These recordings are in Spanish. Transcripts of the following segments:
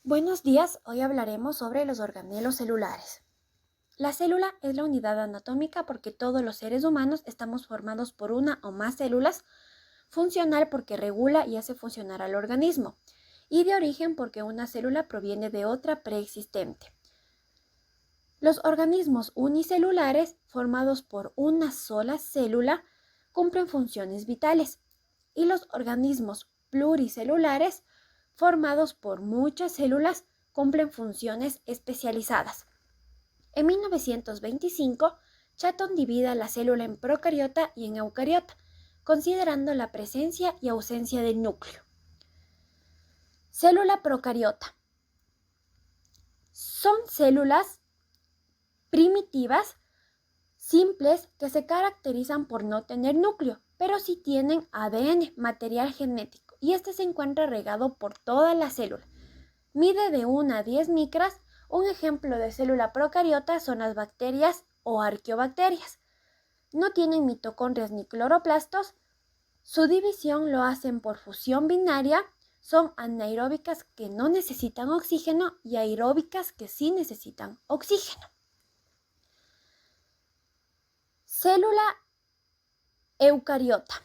Buenos días, hoy hablaremos sobre los organelos celulares. La célula es la unidad anatómica porque todos los seres humanos estamos formados por una o más células, funcional porque regula y hace funcionar al organismo, y de origen porque una célula proviene de otra preexistente. Los organismos unicelulares, formados por una sola célula, cumplen funciones vitales, y los organismos pluricelulares, formados por muchas células, cumplen funciones especializadas. En 1925, Chatton divide la célula en procariota y en eucariota, considerando la presencia y ausencia del núcleo. Célula procariota. Son células primitivas, simples, que se caracterizan por no tener núcleo, pero sí tienen ADN, material genético, y este se encuentra regado por toda la célula. Mide de 1 a 10 micras. Un ejemplo de célula procariota son las bacterias o arqueobacterias. No tienen mitocondrias ni cloroplastos. Su división lo hacen por fusión binaria. Son anaeróbicas que no necesitan oxígeno y aeróbicas que sí necesitan oxígeno. Célula eucariota.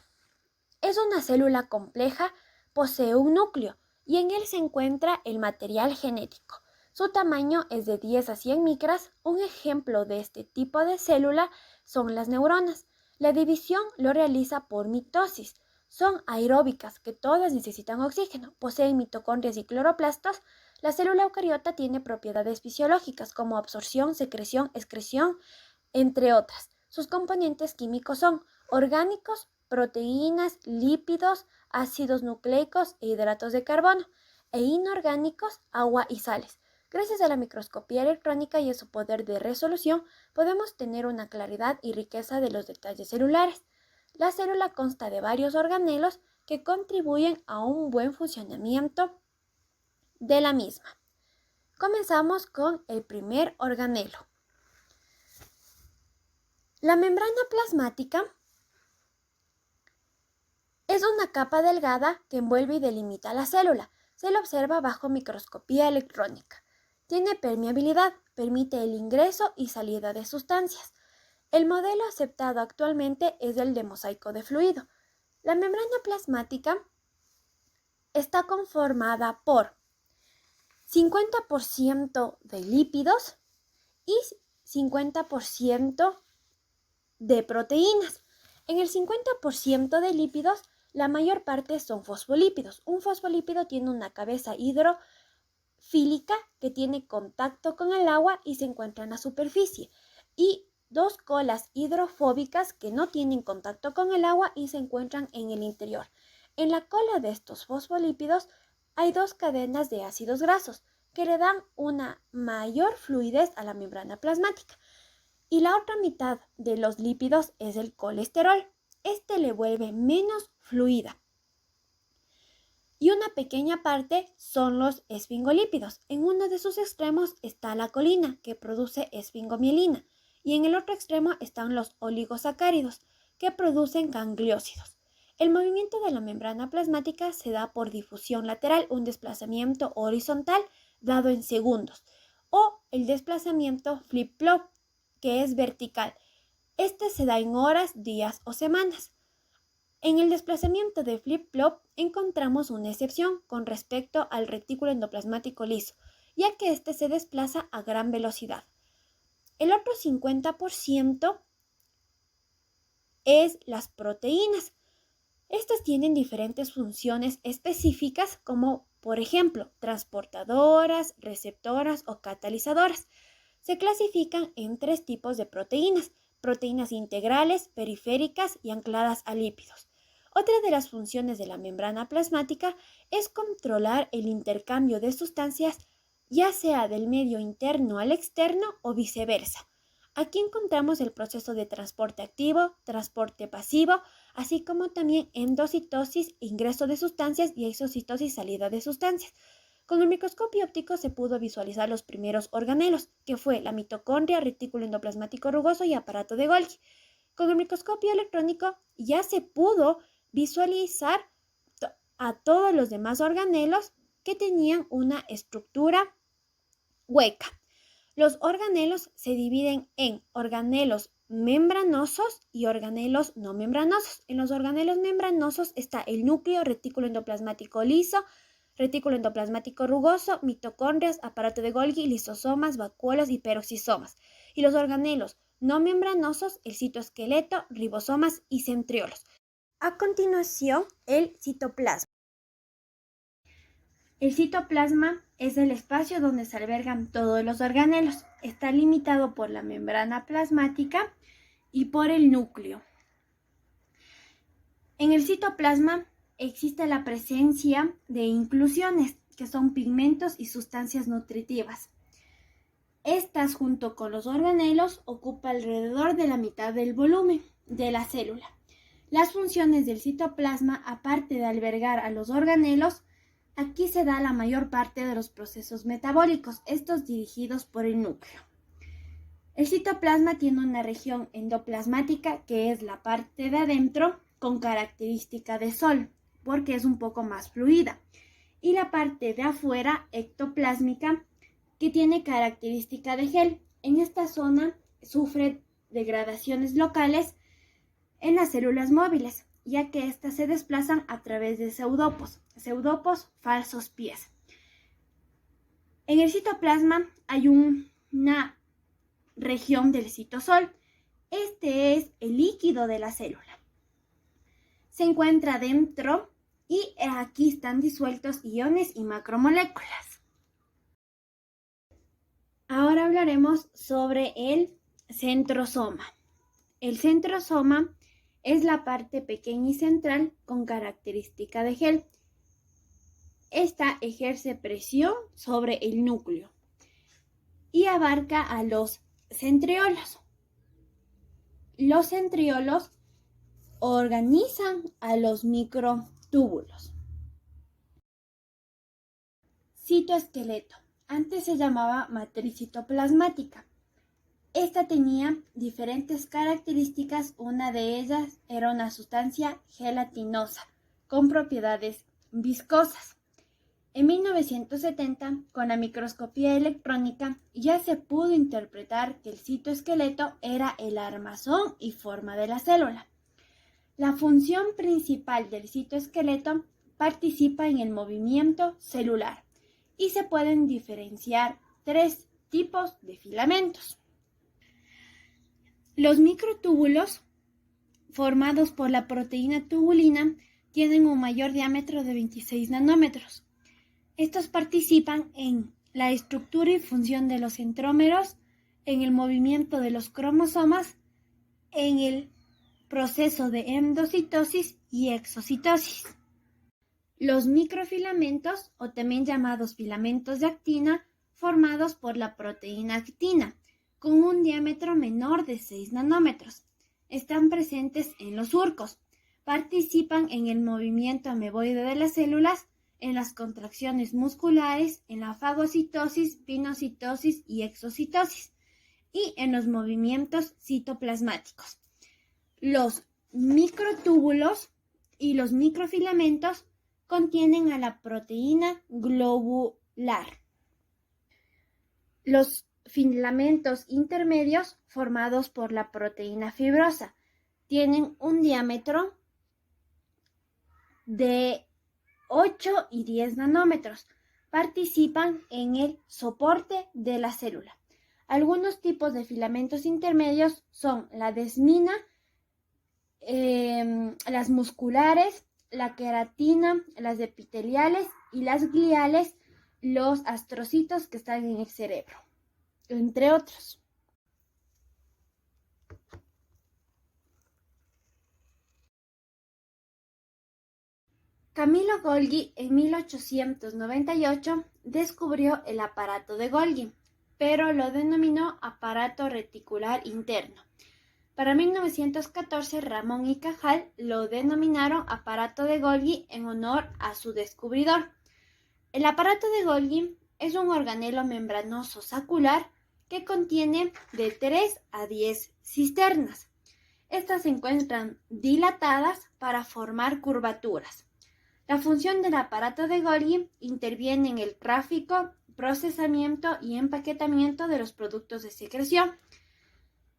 Es una célula compleja, posee un núcleo y en él se encuentra el material genético. Su tamaño es de 10 a 100 micras. Un ejemplo de este tipo de célula son las neuronas. La división lo realiza por mitosis. Son aeróbicas, que todas necesitan oxígeno, poseen mitocondrias y cloroplastos. La célula eucariota tiene propiedades fisiológicas como absorción, secreción, excreción, entre otras. Sus componentes químicos son orgánicos, proteínas, lípidos, ácidos nucleicos e hidratos de carbono, e inorgánicos, agua y sales. Gracias a la microscopía electrónica y a su poder de resolución, podemos tener una claridad y riqueza de los detalles celulares. La célula consta de varios organelos que contribuyen a un buen funcionamiento de la misma. Comenzamos con el primer organelo. La membrana plasmática es una capa delgada que envuelve y delimita la célula. Se la observa bajo microscopía electrónica. Tiene permeabilidad, permite el ingreso y salida de sustancias. El modelo aceptado actualmente es el de mosaico de fluido. La membrana plasmática está conformada por 50% de lípidos y 50% de proteínas. En el 50% de lípidos, la mayor parte son fosfolípidos. Un fosfolípido tiene una cabeza hidrofílica que tiene contacto con el agua y se encuentra en la superficie, y dos colas hidrofóbicas que no tienen contacto con el agua y se encuentran en el interior. En la cola de estos fosfolípidos hay dos cadenas de ácidos grasos que le dan una mayor fluidez a la membrana plasmática. Y la otra mitad de los lípidos es el colesterol. Este le vuelve menos fluida. Y una pequeña parte son los esfingolípidos. En uno de sus extremos está la colina, que produce esfingomielina, y en el otro extremo están los oligosacáridos, que producen gangliósidos. El movimiento de la membrana plasmática se da por difusión lateral, un desplazamiento horizontal dado en segundos, o el desplazamiento flip-flop, que es vertical. Este se da en horas, días o semanas. En el desplazamiento de flip-flop encontramos una excepción con respecto al retículo endoplasmático liso, ya que este se desplaza a gran velocidad. El otro 50% es las proteínas. Estas tienen diferentes funciones específicas como, por ejemplo, transportadoras, receptoras o catalizadoras. Se clasifican en 3 tipos de proteínas: proteínas integrales, periféricas y ancladas a lípidos. Otra de las funciones de la membrana plasmática es controlar el intercambio de sustancias, ya sea del medio interno al externo o viceversa. Aquí encontramos el proceso de transporte activo, transporte pasivo, así como también endocitosis, ingreso de sustancias, y exocitosis, salida de sustancias. Con el microscopio óptico se pudo visualizar los primeros organelos, que fue la mitocondria, retículo endoplasmático rugoso y aparato de Golgi. Con el microscopio electrónico ya se pudo visualizar a todos los demás organelos que tenían una estructura hueca. Los organelos se dividen en organelos membranosos y organelos no membranosos. En los organelos membranosos está el núcleo, retículo endoplasmático liso, retículo endoplasmático rugoso, mitocondrias, aparato de Golgi, lisosomas, vacuolas y peroxisomas. Y los organelos no membranosos, el citoesqueleto, ribosomas y centriolos. A continuación, el citoplasma. El citoplasma es el espacio donde se albergan todos los organelos. Está limitado por la membrana plasmática y por el núcleo. En el citoplasma existe la presencia de inclusiones, que son pigmentos y sustancias nutritivas. Estas, junto con los organelos, ocupan alrededor de la mitad del volumen de la célula. Las funciones del citoplasma, aparte de albergar a los organelos, aquí se da la mayor parte de los procesos metabólicos, estos dirigidos por el núcleo. El citoplasma tiene una región endoplasmática, que es la parte de adentro, con característica de sol, porque es un poco más fluida, y la parte de afuera, ectoplásmica, que tiene característica de gel. En esta zona sufre degradaciones locales en las células móviles, ya que éstas se desplazan a través de pseudopos, falsos pies. En el citoplasma hay una región del citosol. Este es el líquido de la célula. Se encuentra dentro y aquí están disueltos iones y macromoléculas. Ahora hablaremos sobre el centrosoma. El centrosoma es la parte pequeña y central con característica de gel. Esta ejerce presión sobre el núcleo y abarca a los centriolos. Los centriolos organizan a los microtúbulos. Citoesqueleto. Antes se llamaba matriz citoplasmática. Esta tenía diferentes características. Una de ellas era una sustancia gelatinosa con propiedades viscosas. En 1970, con la microscopía electrónica, ya se pudo interpretar que el citoesqueleto era el armazón y forma de la célula. La función principal del citoesqueleto participa en el movimiento celular y se pueden diferenciar tres tipos de filamentos. Los microtúbulos, formados por la proteína tubulina, tienen un mayor diámetro de 26 nanómetros. Estos participan en la estructura y función de los centrómeros, en el movimiento de los cromosomas, en el proceso de endocitosis y exocitosis. Los microfilamentos, o también llamados filamentos de actina, formados por la proteína actina, con un diámetro menor de 6 nanómetros. Están presentes en los surcos. Participan en el movimiento ameboide de las células, en las contracciones musculares, en la fagocitosis, pinocitosis y exocitosis, y en los movimientos citoplasmáticos. Los microtúbulos y los microfilamentos contienen a la proteína globular. Los filamentos intermedios, formados por la proteína fibrosa, tienen un diámetro de 8 y 10 nanómetros. Participan en el soporte de la célula. Algunos tipos de filamentos intermedios son la desmina, las musculares, la queratina, las epiteliales y las gliales, los astrocitos que están en el cerebro, entre otros. Camillo Golgi en 1898 descubrió el aparato de Golgi, pero lo denominó aparato reticular interno. Para 1914, Ramón y Cajal lo denominaron aparato de Golgi en honor a su descubridor. El aparato de Golgi es un organelo membranoso sacular que contiene de 3 a 10 cisternas. Estas se encuentran dilatadas para formar curvaturas. La función del aparato de Golgi interviene en el tráfico, procesamiento y empaquetamiento de los productos de secreción.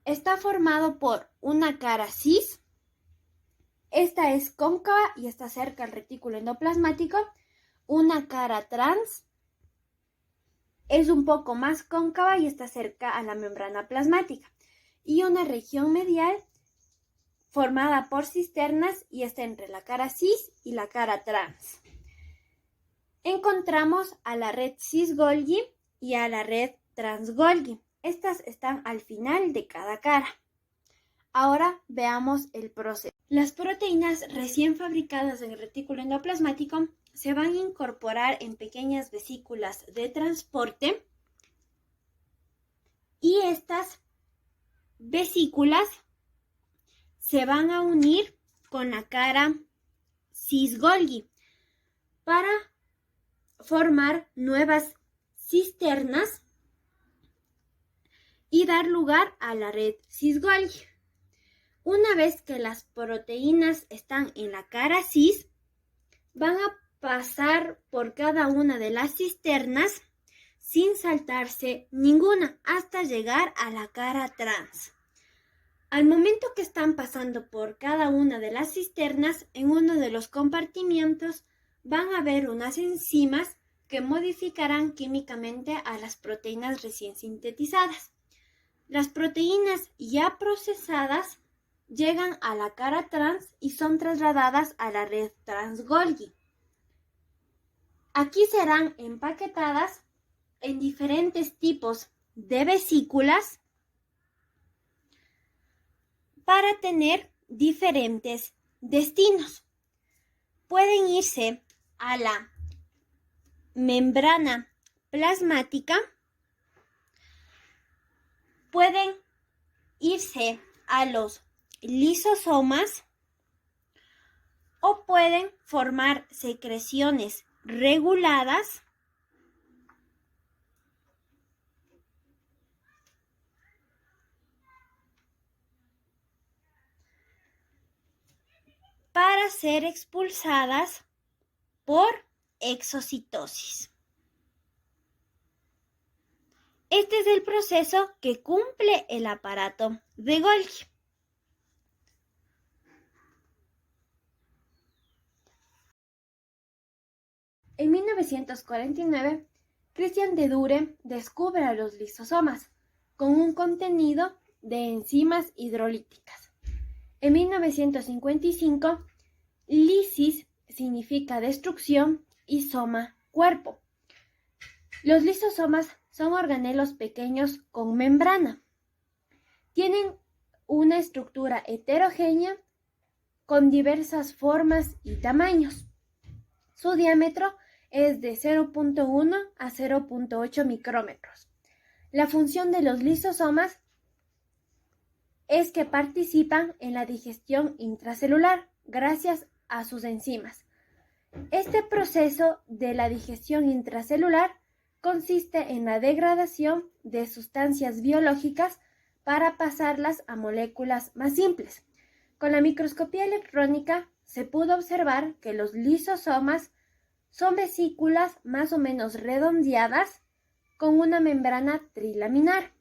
Está formado por una cara cis. Esta es cóncava y está cerca al retículo endoplasmático. Una cara trans es un poco más cóncava y está cerca a la membrana plasmática. Y una región medial formada por cisternas y está entre la cara cis y la cara trans. Encontramos a la red cis-Golgi y a la red trans-Golgi. Estas están al final de cada cara. Ahora veamos el proceso. Las proteínas recién fabricadas en el retículo endoplasmático se van a incorporar en pequeñas vesículas de transporte y estas vesículas se van a unir con la cara cis-Golgi para formar nuevas cisternas y dar lugar a la red cis-Golgi. Una vez que las proteínas están en la cara cis, van a pasar por cada una de las cisternas sin saltarse ninguna hasta llegar a la cara trans. Al momento que están pasando por cada una de las cisternas, en uno de los compartimientos van a haber unas enzimas que modificarán químicamente a las proteínas recién sintetizadas. Las proteínas ya procesadas llegan a la cara trans y son trasladadas a la red trans-Golgi. Aquí serán empaquetadas en diferentes tipos de vesículas para tener diferentes destinos. Pueden irse a la membrana plasmática, pueden irse a los lisosomas o pueden formar secreciones reguladas para ser expulsadas por exocitosis. Este es el proceso que cumple el aparato de Golgi. En 1949, Christian de Dure descubre a los lisosomas con un contenido de enzimas hidrolíticas. En 1955, lisis significa destrucción y soma, cuerpo. Los lisosomas son organelos pequeños con membrana. Tienen una estructura heterogénea con diversas formas y tamaños. Su diámetro es de 0.1 a 0.8 micrómetros. La función de los lisosomas es que participan en la digestión intracelular gracias a sus enzimas. Este proceso de la digestión intracelular consiste en la degradación de sustancias biológicas para pasarlas a moléculas más simples. Con la microscopía electrónica se pudo observar que los lisosomas son vesículas más o menos redondeadas con una membrana trilaminar.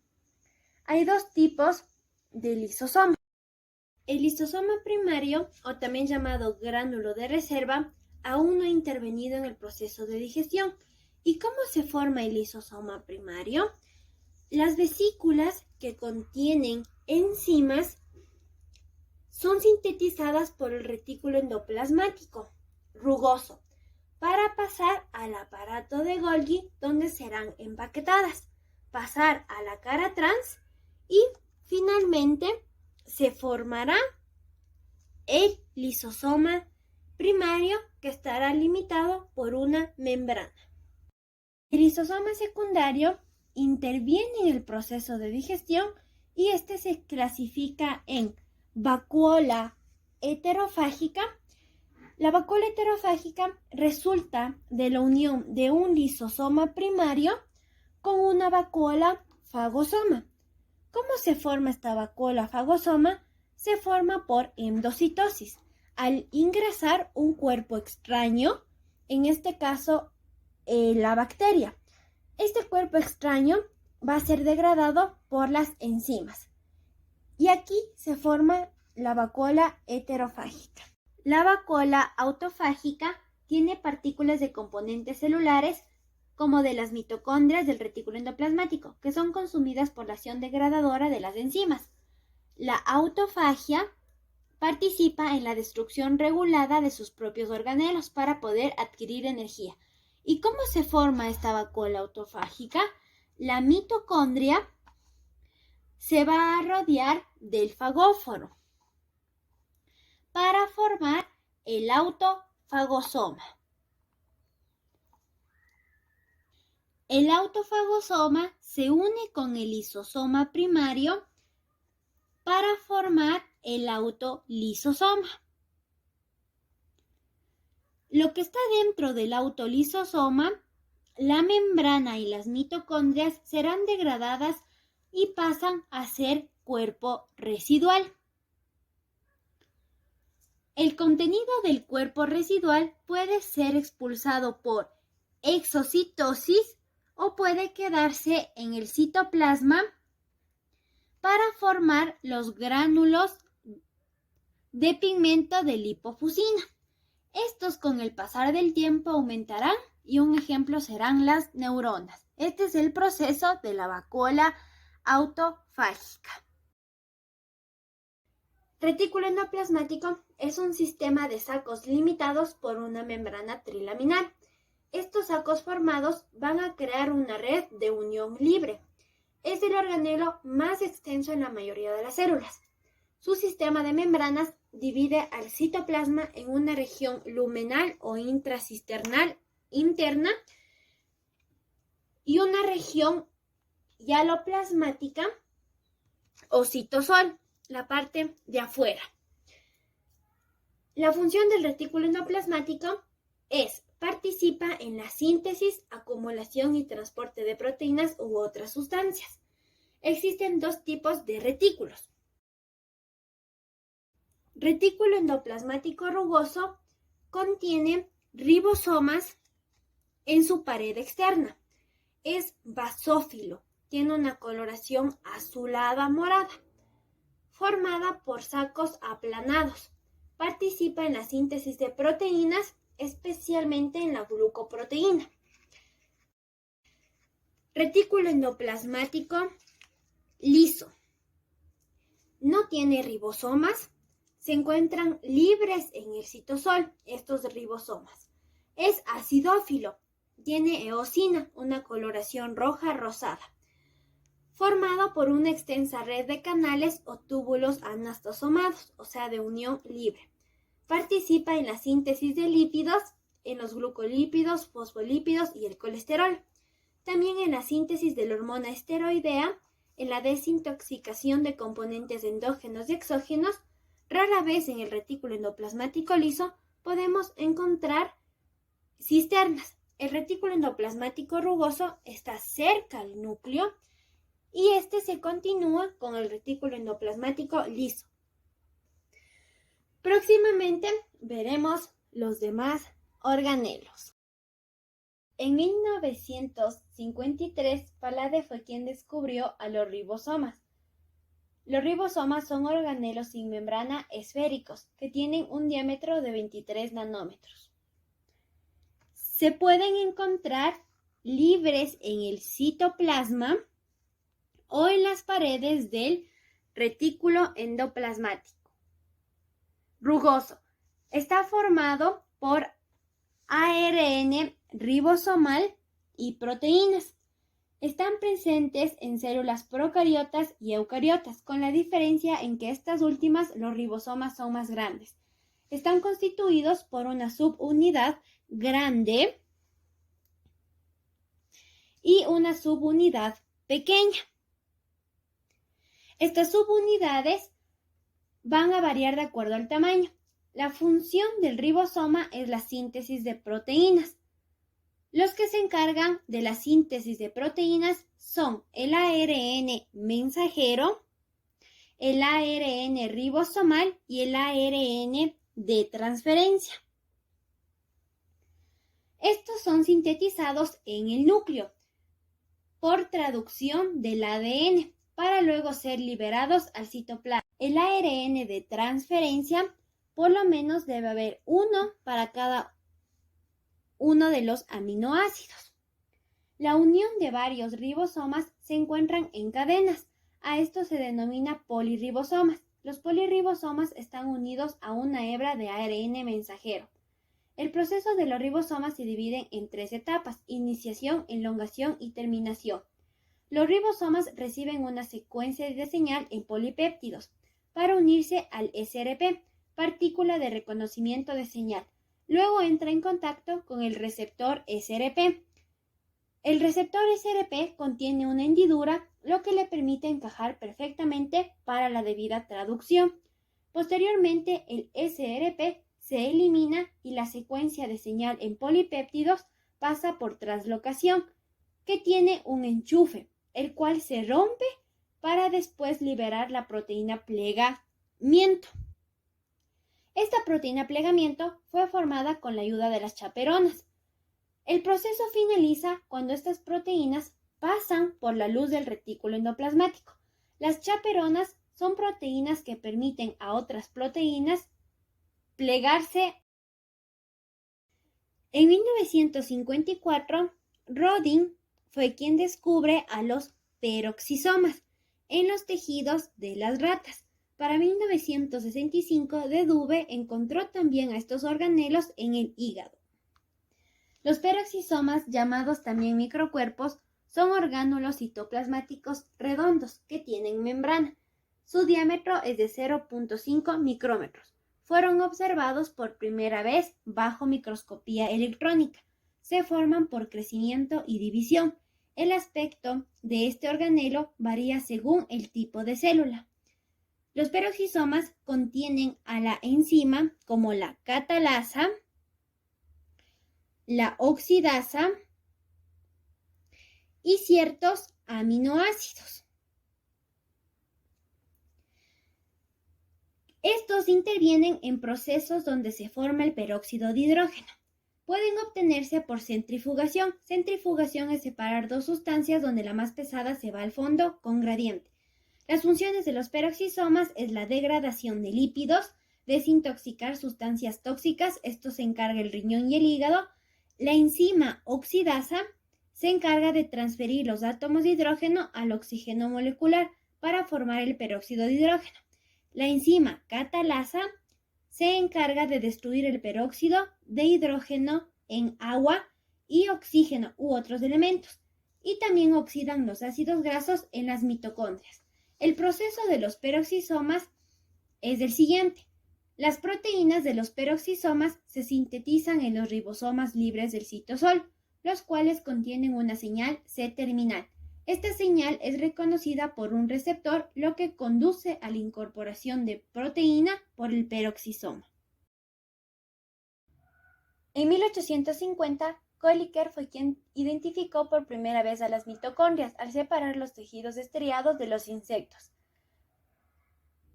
Hay dos tipos de lisosoma. El lisosoma primario, o también llamado gránulo de reserva, aún no ha intervenido en el proceso de digestión. ¿Y cómo se forma el lisosoma primario? Las vesículas que contienen enzimas son sintetizadas por el retículo endoplasmático rugoso para pasar al aparato de Golgi, donde serán empaquetadas, pasar a la cara trans y finalmente se formará el lisosoma primario, que estará limitado por una membrana. El lisosoma secundario interviene en el proceso de digestión y este se clasifica en vacuola heterofágica. La vacuola heterofágica resulta de la unión de un lisosoma primario con una vacuola fagosoma. ¿Cómo se forma esta vacuola fagosoma? Se forma por endocitosis. al ingresar un cuerpo extraño, en este caso la bacteria. Este cuerpo extraño va a ser degradado por las enzimas. Y aquí se forma la vacuola heterofágica. La vacuola autofágica tiene partículas de componentes celulares como de las mitocondrias del retículo endoplasmático, que son consumidas por la acción degradadora de las enzimas. La autofagia participa en la destrucción regulada de sus propios organelos para poder adquirir energía. ¿Y cómo se forma esta vacuola autofágica? La mitocondria se va a rodear del fagóforo para formar el autofagosoma. El autofagosoma se une con el lisosoma primario para formar el autolisosoma. Lo que está dentro del autolisosoma, la membrana y las mitocondrias serán degradadas y pasan a ser cuerpo residual. El contenido del cuerpo residual puede ser expulsado por exocitosis o puede quedarse en el citoplasma para formar los gránulos de pigmento de lipofuscina. Estos con el pasar del tiempo aumentarán y un ejemplo serán las neuronas. Este es el proceso de la vacuola autofágica. Retículo endoplasmático es un sistema de sacos limitados por una membrana trilaminar. Estos sacos formados van a crear una red de unión libre. Es el organelo más extenso en la mayoría de las células. Su sistema de membranas divide al citoplasma en una región lumenal o intracisternal interna y una región hialoplasmática o citosol, la parte de afuera. La función del retículo endoplasmático participa en la síntesis, acumulación y transporte de proteínas u otras sustancias. Existen dos tipos de retículos. Retículo endoplasmático rugoso contiene ribosomas en su pared externa. Es basófilo, tiene una coloración azulada morada, formada por sacos aplanados. Participa en la síntesis de proteínas, especialmente en la glucoproteína. Retículo endoplasmático liso. No tiene ribosomas. Se encuentran libres en el citosol, estos ribosomas. Es acidófilo. Tiene eosina, una coloración roja rosada. Formado por una extensa red de canales o túbulos anastosomados, o sea, de unión libre. Participa en la síntesis de lípidos, en los glucolípidos, fosfolípidos y el colesterol. También en la síntesis de la hormona esteroidea, en la desintoxicación de componentes endógenos y exógenos. Rara vez en el retículo endoplasmático liso podemos encontrar cisternas. El retículo endoplasmático rugoso está cerca al núcleo y este se continúa con el retículo endoplasmático liso. Próximamente veremos los demás organelos. En 1953, Palade fue quien descubrió a los ribosomas. Los ribosomas son organelos sin membrana esféricos que tienen un diámetro de 23 nanómetros. Se pueden encontrar libres en el citoplasma o en las paredes del retículo endoplasmático. Rugoso. Está formado por ARN ribosomal y proteínas. Están presentes en células procariotas y eucariotas, con la diferencia en que estas últimas los ribosomas son más grandes. Están constituidos por una subunidad grande y una subunidad pequeña. Estas subunidades van a variar de acuerdo al tamaño. La función del ribosoma es la síntesis de proteínas. Los que se encargan de la síntesis de proteínas son el ARN mensajero, el ARN ribosomal y el ARN de transferencia. Estos son sintetizados en el núcleo por traducción del ADN para luego ser liberados al citoplasma. El ARN de transferencia, por lo menos debe haber uno para cada uno de los aminoácidos. La unión de varios ribosomas se encuentran en cadenas. A esto se denomina polirribosomas. Los polirribosomas están unidos a una hebra de ARN mensajero. El proceso de los ribosomas se divide en 3 etapas: iniciación, elongación y terminación. Los ribosomas reciben una secuencia de señal en polipéptidos para unirse al SRP, partícula de reconocimiento de señal. Luego entra en contacto con el receptor SRP. El receptor SRP contiene una hendidura, lo que le permite encajar perfectamente para la debida traducción. Posteriormente, el SRP se elimina y la secuencia de señal en polipéptidos pasa por translocación, que tiene un enchufe, el cual se rompe para después liberar la proteína plegamiento. Esta proteína plegamiento fue formada con la ayuda de las chaperonas. El proceso finaliza cuando estas proteínas pasan por la luz del retículo endoplasmático. Las chaperonas son proteínas que permiten a otras proteínas plegarse. En 1954, Rodin fue quien descubre a los peroxisomas en los tejidos de las ratas. Para 1965, de Dube encontró también a estos organelos en el hígado. Los peroxisomas, llamados también microcuerpos, son orgánulos citoplasmáticos redondos que tienen membrana. Su diámetro es de 0.5 micrómetros. Fueron observados por primera vez bajo microscopía electrónica. Se forman por crecimiento y división. El aspecto de este organelo varía según el tipo de célula. Los peroxisomas contienen a la enzima como la catalasa, la oxidasa y ciertos aminoácidos. Estos intervienen en procesos donde se forma el peróxido de hidrógeno. Pueden obtenerse por centrifugación. Centrifugación es separar dos sustancias donde la más pesada se va al fondo con gradiente. Las funciones de los peroxisomas es la degradación de lípidos, desintoxicar sustancias tóxicas, esto se encarga el riñón y el hígado. La enzima oxidasa se encarga de transferir los átomos de hidrógeno al oxígeno molecular para formar el peróxido de hidrógeno. La enzima catalasa se encarga de destruir el peróxido de hidrógeno en agua y oxígeno u otros elementos, y también oxidan los ácidos grasos en las mitocondrias. El proceso de los peroxisomas es el siguiente. Las proteínas de los peroxisomas se sintetizan en los ribosomas libres del citosol, los cuales contienen una señal C-terminal. Esta señal es reconocida por un receptor, lo que conduce a la incorporación de proteína por el peroxisoma. En 1850, Kolliker fue quien identificó por primera vez a las mitocondrias al separar los tejidos estriados de los insectos.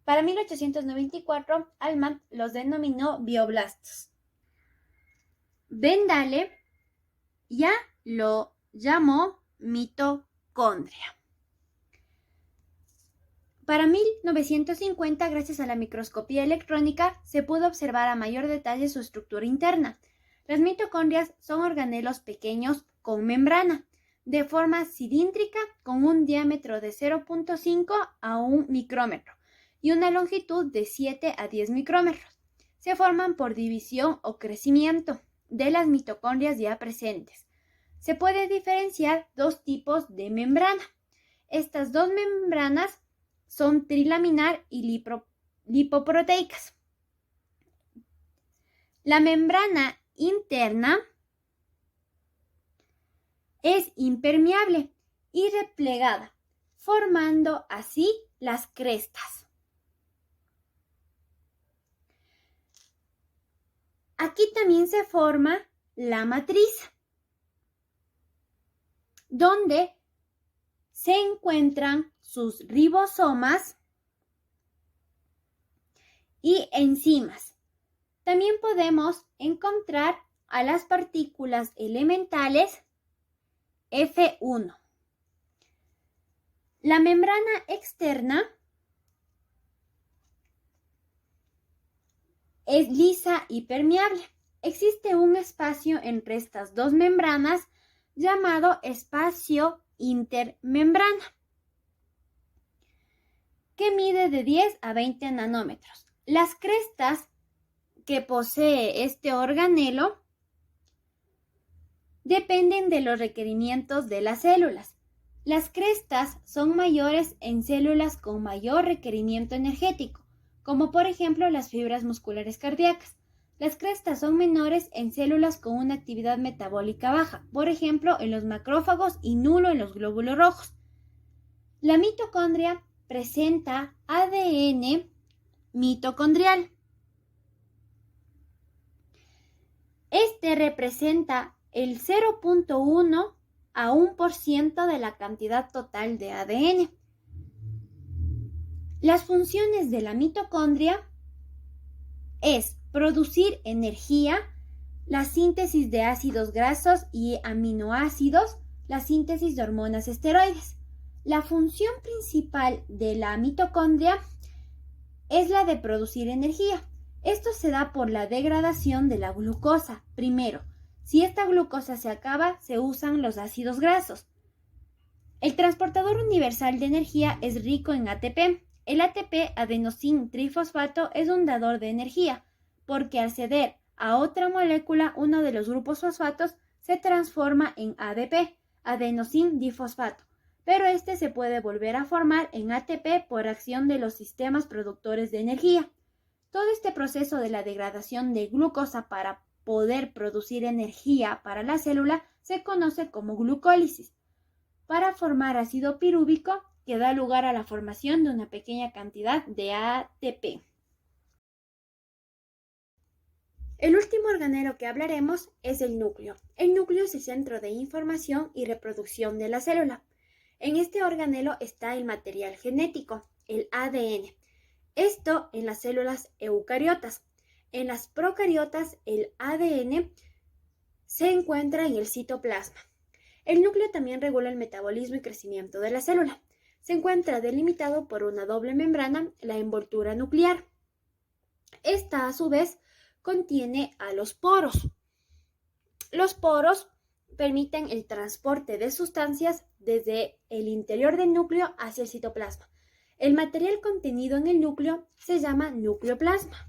Para 1894, Altman los denominó bioblastos. Bendale ya lo llamó mitocondria. Para 1950, gracias a la microscopía electrónica, se pudo observar a mayor detalle su estructura interna. Las mitocondrias son organelos pequeños con membrana, de forma cilíndrica con un diámetro de 0.5 a 1 micrómetro y una longitud de 7 a 10 micrómetros. Se forman por división o crecimiento de las mitocondrias ya presentes. Se puede diferenciar dos tipos de membrana. Estas dos membranas son trilaminar y lipoproteicas. La membrana interna es impermeable y replegada, formando así las crestas. Aquí también se forma la matriz, donde se encuentran sus ribosomas y enzimas. También podemos encontrar a las partículas elementales F1. La membrana externa es lisa y permeable. Existe un espacio entre estas dos membranas llamado espacio intermembrana, que mide de 10 a 20 nanómetros. Las crestas que posee este organelo dependen de los requerimientos de las células. Las crestas son mayores en células con mayor requerimiento energético, como por ejemplo las fibras musculares cardíacas. Las crestas son menores en células con una actividad metabólica baja, por ejemplo en los macrófagos y nulo en los glóbulos rojos. La mitocondria presenta ADN mitocondrial. Este representa el 0.1 a 1% de la cantidad total de ADN. Las funciones de la mitocondria es producir energía, la síntesis de ácidos grasos y aminoácidos, la síntesis de hormonas esteroides. La función principal de la mitocondria es la de producir energía. Esto se da por la degradación de la glucosa. Primero, si esta glucosa se acaba, se usan los ácidos grasos. El transportador universal de energía es rico en ATP. El ATP, adenosín trifosfato, es un dador de energía, porque al ceder a otra molécula, uno de los grupos fosfatos se transforma en ADP, adenosín difosfato, pero este se puede volver a formar en ATP por acción de los sistemas productores de energía. Todo este proceso de la degradación de glucosa para poder producir energía para la célula se conoce como glucólisis, para formar ácido pirúvico que da lugar a la formación de una pequeña cantidad de ATP. El último organelo que hablaremos es el núcleo. El núcleo es el centro de información y reproducción de la célula. En este organelo está el material genético, el ADN. Esto en las células eucariotas. En las procariotas, el ADN se encuentra en el citoplasma. El núcleo también regula el metabolismo y crecimiento de la célula. Se encuentra delimitado por una doble membrana, la envoltura nuclear. Esta, a su vez, contiene a los poros. Los poros permiten el transporte de sustancias desde el interior del núcleo hacia el citoplasma. El material contenido en el núcleo se llama nucleoplasma.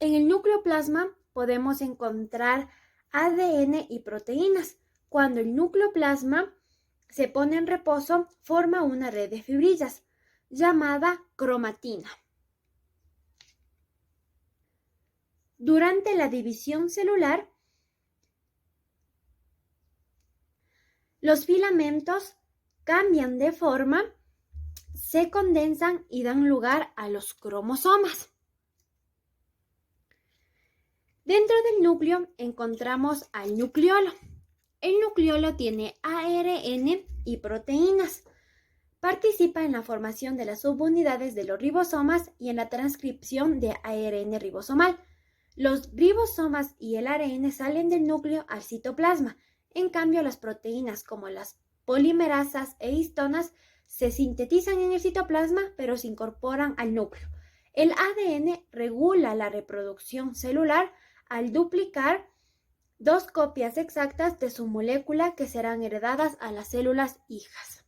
En el nucleoplasma podemos encontrar ADN y proteínas. Cuando el nucleoplasma se pone en reposo, forma una red de fibrillas llamada cromatina. Durante la división celular, los filamentos cambian de forma, se condensan y dan lugar a los cromosomas. Dentro del núcleo encontramos al nucleolo. El nucleolo tiene ARN y proteínas. Participa en la formación de las subunidades de los ribosomas y en la transcripción de ARN ribosomal. Los ribosomas y el ARN salen del núcleo al citoplasma. En cambio, las proteínas como las polimerasas e histonas se sintetizan en el citoplasma, pero se incorporan al núcleo. El ADN regula la reproducción celular al duplicar 2 copias exactas de su molécula que serán heredadas a las células hijas.